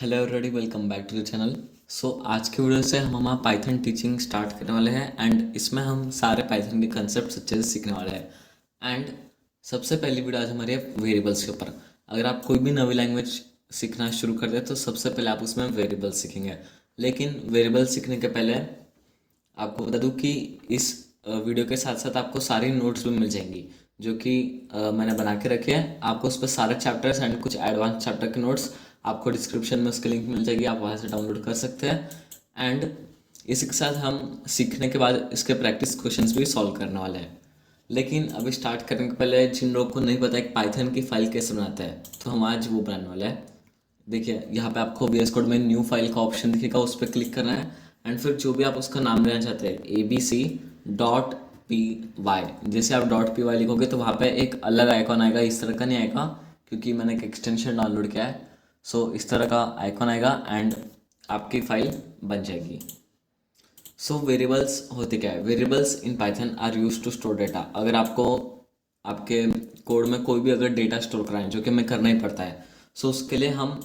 Hello everybody, welcome back to the channel. आज के video से हम हमारा पाइथन टीचिंग स्टार्ट करने वाले हैं एंड इसमें हम सारे पाइथन के कंसेप्ट अच्छे से सीखने वाले हैं। एंड सबसे पहली वीडियो आज हमारी है वेरिएबल्स के ऊपर। अगर आप कोई भी नई लैंग्वेज सीखना शुरू कर दे तो सबसे पहले आप उसमें वेरिएबल्स सीखेंगे। लेकिन वेरिएबल्स सीखने के पहले आपको बता दूं कि इस वीडियो के साथ साथ आपको सारी नोट्स भी मिल जाएंगी जो कि मैंने बना के रखे हैं। आपको उस पर सारे चैप्टर्स एंड कुछ एडवांस चैप्टर के नोट्स आपको डिस्क्रिप्शन में उसके लिंक मिल जाएगी, आप वहाँ से डाउनलोड कर सकते हैं। एंड इसी के साथ हम सीखने के बाद इसके प्रैक्टिस क्वेश्चंस भी सॉल्व करने वाले हैं। लेकिन अभी स्टार्ट करने के पहले जिन लोगों को नहीं पता है कि पाइथन की फाइल कैसे बनाता है तो हम आज वो बनाने वाले हैं। देखिए यहाँ पे आपको वी एस कोड में न्यू फाइल का ऑप्शन दिखेगा, उस पर क्लिक करना है एंड फिर जो भी आप उसका नाम देना चाहते हैं ABC.py, जैसे आप .py लिखोगे तो वहाँ पे एक अलग आइकॉन आएगा, इस तरह का नहीं आएगा क्योंकि मैंने एक एक्सटेंशन डाउनलोड किया है। इस तरह का आइकॉन आएगा एंड आपकी फाइल बन जाएगी। वेरिएबल्स होते क्या है? Variables in Python are use to store data. अगर आपको आपके कोड में कोई भी अगर डेटा स्टोर कराएं, जो कि हमें करना ही पड़ता है, उसके लिए हम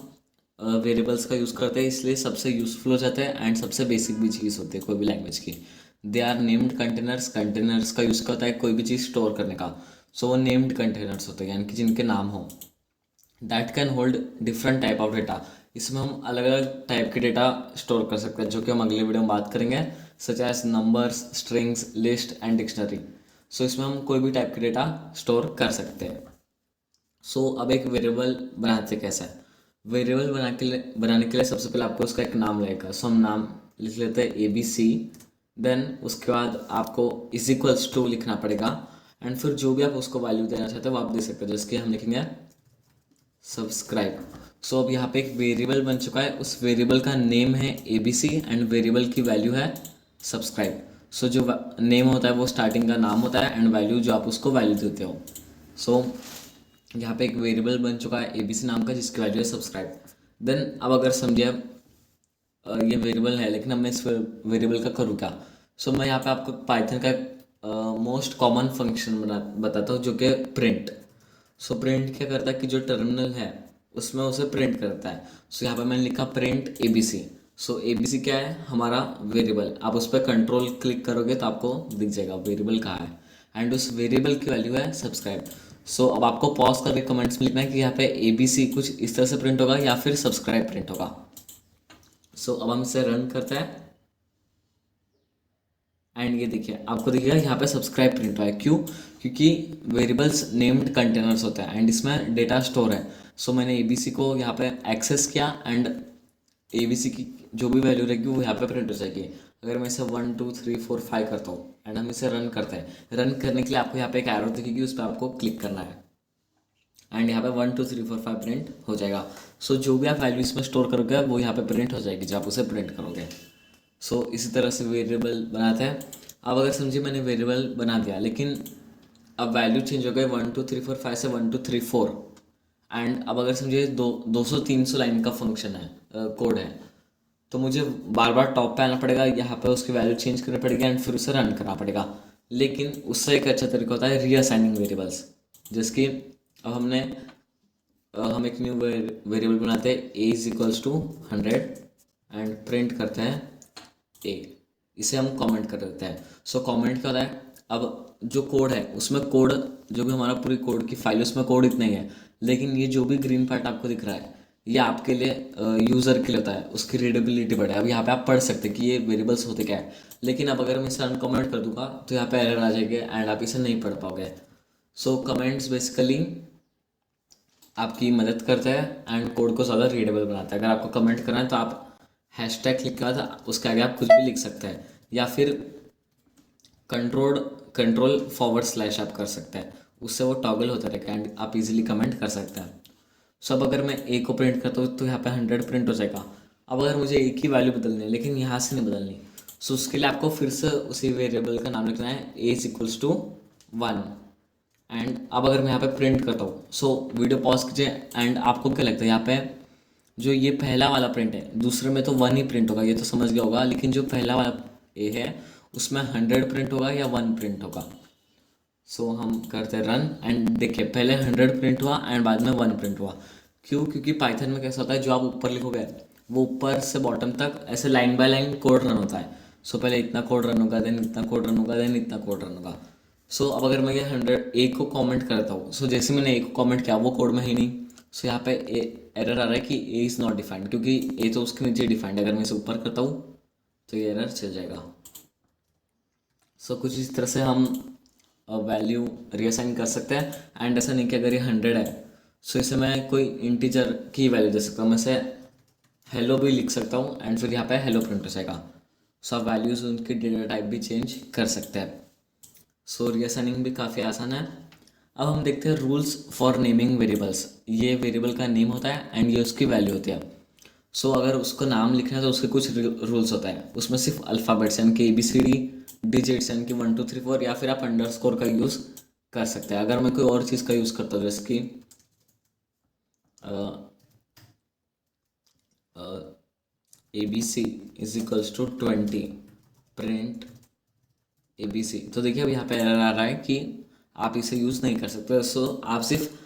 वेरिएबल्स का यूज़ करते हैं, इसलिए सबसे यूज़फुल हो जाते हैं एंड सबसे बेसिक भी चीज़ होती है कोई भी लैंग्वेज की। They are named containers. Containers का यूज़ करता है कोई भी चीज़ स्टोर करने का। वो नेम्ड कंटेनर्स होते हैं, यानी कि जिनके नाम हो। That can hold different type of data. इसमें हम अलग अलग टाइप के डेटा स्टोर कर सकते हैं, जो कि हम अगले वीडियो में बात करेंगे, such as numbers, strings, list and dictionary. इसमें हम कोई भी टाइप के डेटा स्टोर कर सकते हैं। अब एक वेरिएबल बनाते कैसे हैं? वेरिएबल बनाने के लिए सबसे पहले आपको उसका एक नाम लगेगा। हम नाम लिख लेते हैं ABC। देन उसके बाद आपको इज इक्वल्स टू लिखना पड़ेगा एंड फिर जो भी आप उसको वैल्यू देना चाहते हो वो आप दे सकते हो, जैसे कि हम लिखेंगे सब्सक्राइब। अब यहाँ पे एक वेरिएबल बन चुका है, उस वेरिएबल का नेम है ABC एंड वेरिएबल की वैल्यू है सब्सक्राइब। जो नेम होता है वो स्टार्टिंग का नाम होता है एंड वैल्यू जो आप उसको वैल्यू देते हो। यहाँ पे एक वेरिएबल बन चुका है ABC नाम का, जिसकी वैल्यू है सब्सक्राइब। देन अब अगर समझिए ये वेरिएबल है लेकिन अब मैं इस वेरिएबल का करूँ क्या? मैं यहाँ पे आपको पाइथन का मोस्ट कॉमन फंक्शन बताता हूँ, जो कि प्रिंट। प्रिंट क्या करता है कि जो टर्मिनल है उसमें उसे प्रिंट करता है। यहाँ पे मैंने लिखा प्रिंट ABC। ABC क्या है? हमारा वेरिएबल। आप उस पर कंट्रोल क्लिक करोगे तो आपको दिख जाएगा वेरिएबल कहाँ है एंड उस वेरिएबल की वैल्यू है सब्सक्राइब। अब आपको पॉज करके कमेंट्स में लिखना है कि यहाँ पे ABC कुछ इस तरह से प्रिंट होगा या फिर सब्सक्राइब प्रिंट होगा। अब हम इसे रन करते हैं एंड ये देखिए आपको दिखेगा यहाँ पे सब्सक्राइब प्रिंट हुआ है। क्यों? क्योंकि वेरिएबल्स नेम्ड कंटेनर्स होते हैं एंड इसमें डेटा स्टोर है। मैंने ABC को यहाँ पे एक्सेस किया एंड ABC की जो भी वैल्यू रहेगी वो यहाँ पे प्रिंट हो जाएगी। अगर मैं इसे 1 2 3 4 5 करता हूँ एंड हम इसे रन करते हैं, रन करने के लिए आपको यहाँ पे एक एरो दिखेगी, उस पर आपको क्लिक करना है एंड यहाँ पे 1 2 3 4 5 प्रिंट हो जाएगा। जो भी आप वैल्यू इसमें स्टोर करोगे वो यहाँ पे प्रिंट हो जाएगी जब आप उसे प्रिंट करोगे। इसी तरह से वेरिएबल बनाते हैं। अब अगर समझिए मैंने वेरिएबल बना दिया लेकिन अब वैल्यू चेंज हो गई 1 2 3 4 5 से 1 2 3 4 एंड अब अगर समझिए 200 300 लाइन का फंक्शन है, कोड है, तो मुझे बार बार टॉप पे आना पड़ेगा, यहाँ पे उसकी वैल्यू चेंज करनी पड़ेगी एंड फिर उसे रन करना पड़ेगा। लेकिन उससे एक अच्छा तरीका होता है रीअसाइनिंग वेरिएबल्स। जैसे कि अब हम एक न्यू वेरिएबल बनाते हैं A is equals to 100 and print करते हैं A। इसे हम कमेंट कर देते हैं। कमेंट क्या होता है? अब जो कोड है उसमें कोड, जो भी हमारा पूरी कोड की फाइल उसमें कोड इतना ही है, लेकिन ये जो भी ग्रीन पार्ट आपको दिख रहा है ये आपके लिए यूज़र के लिए होता है, उसकी रीडेबिलिटी बढ़े। अब यहाँ पे आप पढ़ सकते हैं कि ये वेरिएबल्स होते क्या है, लेकिन अब अगर मैं इसे अनकमेंट कर दूंगा तो यहाँ पे एरर आ जाएगी एंड आप इसे नहीं पढ़ पाओगे। कमेंट्स बेसिकली आपकी मदद करता है एंड कोड को ज़्यादा रीडेबल बनाता है। अगर आपको कमेंट करना है तो आप हैशटैग लिख कर उसके आगे आप कुछ भी लिख सकते हैं या फिर कंट्रोल कंट्रोल / आप कर सकते हैं, उससे वो टॉगल होता रहेगा एंड आप इजीली कमेंट कर सकते हैं। अब अगर मैं A को प्रिंट करता हूँ तो यहाँ पे 100 प्रिंट हो जाएगा। अब अगर मुझे A की वैल्यू बदलनी है लेकिन यहाँ से नहीं बदलनी, उसके लिए आपको फिर से उसी वेरिएबल का नाम लिखना है A is equals to 1 and अब अगर मैं यहाँ पे प्रिंट करता हूँ, वीडियो पॉज कीजिए एंड आपको क्या लगता है यहाँ पे जो ये पहला वाला प्रिंट है, दूसरे में तो 1 ही प्रिंट होगा, ये तो समझ गया होगा, लेकिन जो पहला वाला A है उसमें 100 प्रिंट होगा या 1 प्रिंट होगा। हम करते हैं रन एंड देखिए पहले 100 प्रिंट हुआ एंड बाद में 1 प्रिंट हुआ। क्यों? क्योंकि पाइथन में कैसा होता है, जो आप ऊपर लिखोगे वो ऊपर से बॉटम तक ऐसे line by line code run होता है। सो पहले इतना कोड रन होगा, देन इतना कोड रन होगा, देन इतना कोड रन होगा। सो अब अगर मैं ये 100 ए को कमेंट करता हूँ, सो जैसे मैंने ए को कमेंट किया वो कोड में ही नहीं, सो यहाँ पे एरर आ रहा है कि ए इज़ नॉट डिफाइंड, क्योंकि ए तो उसके नीचे डिफाइंड है। अगर मैं इसे ऊपर करता हूँ तो ये एरर चल जाएगा। सो कुछ इस तरह से हम वैल्यू रीअसाइन कर सकते हैं। एंड ऐसा नहीं कि अगर ये 100 है, सो इसे मैं कोई इंटीजर की वैल्यू दे सकता हूँ। मैं इसे हेलो भी लिख सकता हूँ एंड फिर यहाँ पे हेलो प्रिंट हो जाएगा। सो आप वैल्यूज़ उनकी डेटा टाइप भी चेंज कर सकते हैं। सो रीअसाइनिंग भी काफ़ी आसान है। अब हम देखते हैं रूल्स फॉर नेमिंग वेरिएबल्स। ये वेरिएबल का नेम होता है एंड ये उसकी वैल्यू होती है। सो अगर उसको नाम लिखना है तो उसके कुछ रूल्स होता है। उसमें सिर्फ अल्फ़ाबेट्स यानी कि ABCD, डिजिट्स यानी कि 1 2 3 4, या फिर आप अंडरस्कोर का यूज़ कर सकते हैं। अगर मैं कोई और चीज़ का यूज़ करता हूँ जैसे कि ABC is equals to 20 print ABC, तो देखिए अब यहाँ पे एरर आ रहा है कि आप इसे यूज़ नहीं कर सकते। सो आप सिर्फ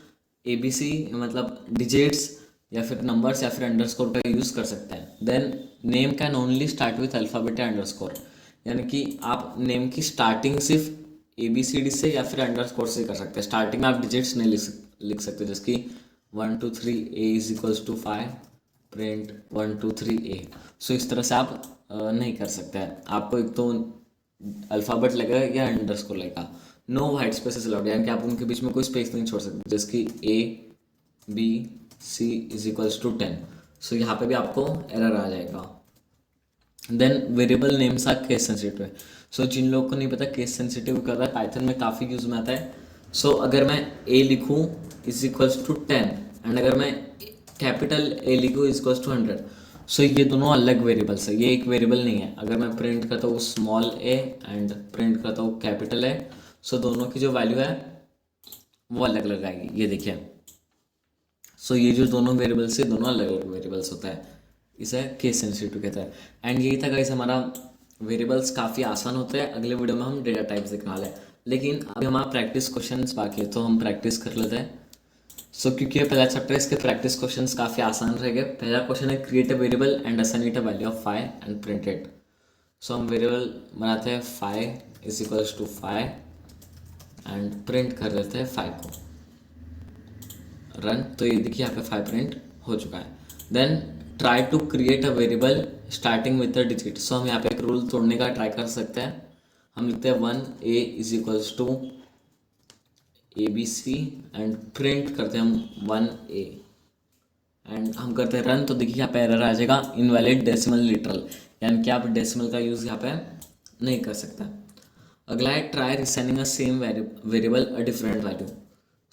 ABC मतलब डिजिट्स या फिर नंबर्स या फिर अंडरस्कोर का यूज़ कर सकते हैं। Then name can only start with alphabet या अंडरस्कोर, यानी कि आप नेम की स्टार्टिंग सिर्फ ABCD से या फिर अंडरस्कोर से कर सकते हैं। स्टार्टिंग में आप डिजिट्स नहीं लिख सकते, जैसे कि 1 2 3 A is equals to 5 print 1 2 3 A। So इस तरह से आप नहीं कर सकते हैं। आपको एक तो अल्फ़ाबेट लगेगा या अंडरस्कोर लगेगा। नो वाइट स्पेसेस अलाउड, यानी कि आप उनके बीच में कोई स्पेस नहीं छोड़ सकते, जैसे कि ABC is equals to 10। So यहाँ पे भी आपको एरर आ जाएगा। Then variable names are case sensitive. So जिन लोगों को नहीं पता केस सेंसिटिव क्या होता है, पाइथन में काफ़ी यूज में आता है। सो अगर मैं A लिखूँ इज इक्वल्स टू 10 एंड अगर मैं कैपिटल A लिखूँ इज इक्वल्स टू 100, सो ये दोनों अलग वेरिएबल्स है, ये एक वेरिएबल नहीं है। अगर मैं प्रिंट करता हूँ स्मॉल a एंड प्रिंट करता हूँ कैपिटल A, सो दोनों की जो वैल्यू है वो अलग अलग आएगी। ये देखिए, सो ये जो दोनों वेरिएबल्स है दोनों अलग अलग वेरिएबल्स होता है, इसे केस सेंसिटिव कहता है। एंड यही था गाइस हमारा, वेरिएबल्स काफ़ी आसान होते हैं। अगले वीडियो में हम डेटा टाइप्स देखने वाले हैं, लेकिन अभी हमारा प्रैक्टिस क्वेश्चंस बाकी है तो हम प्रैक्टिस कर लेते हैं। सो क्योंकि ये पहला चैप्टर है, इसके प्रैक्टिस क्वेश्चंस काफ़ी आसान रहेंगे। पहला क्वेश्चन है create a variable and assign it a value of 5 and print it. So हम वेरिएबल बनाते हैं 5 is equals to 5 and print कर देते हैं 5 को। रन, तो ये देखिए यहाँ पे 5 प्रिंट हो चुका है। Then try to create a variable starting with the digit. So हम यहाँ पे एक रूल तोड़ने का ट्राई कर सकते हैं। हम लिखते हैं 1A is equals to ABC and print करते हैं हम 1A एंड हम करते हैं रन। तो देखिए यहाँ पे एरर आ जाएगा इनवैलिड डेसिमल लिटरल, यानी कि आप डेसिमल का यूज़ यहाँ पे नहीं कर सकते। अगला है try reassigning a same variable a different value.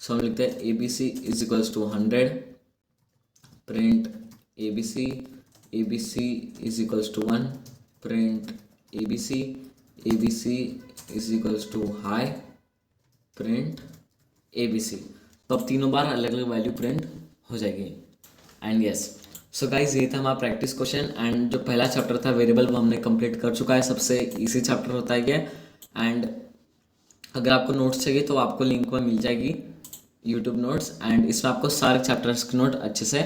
So हम लिखते हैं ABC is equals to 100 print ABC is equals to 1 print ABC is equals to hi print ABC। तो अब तीनों बार अलग अलग वैल्यू प्रिंट हो जाएगी। एंड यस, सो गाइज ये था हमारा प्रैक्टिस क्वेश्चन। एंड जो पहला चैप्टर था वेरिएबल वो हमने कंप्लीट कर चुका है। सबसे इजी चैप्टर होता है ये। एंड अगर आपको नोट्स चाहिए तो आपको लिंक में मिल जाएगी यूट्यूब नोट्स, एंड इसमें आपको सारे चैप्टर्स की नोट अच्छे से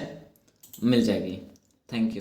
मिल जाएगी। Thank you.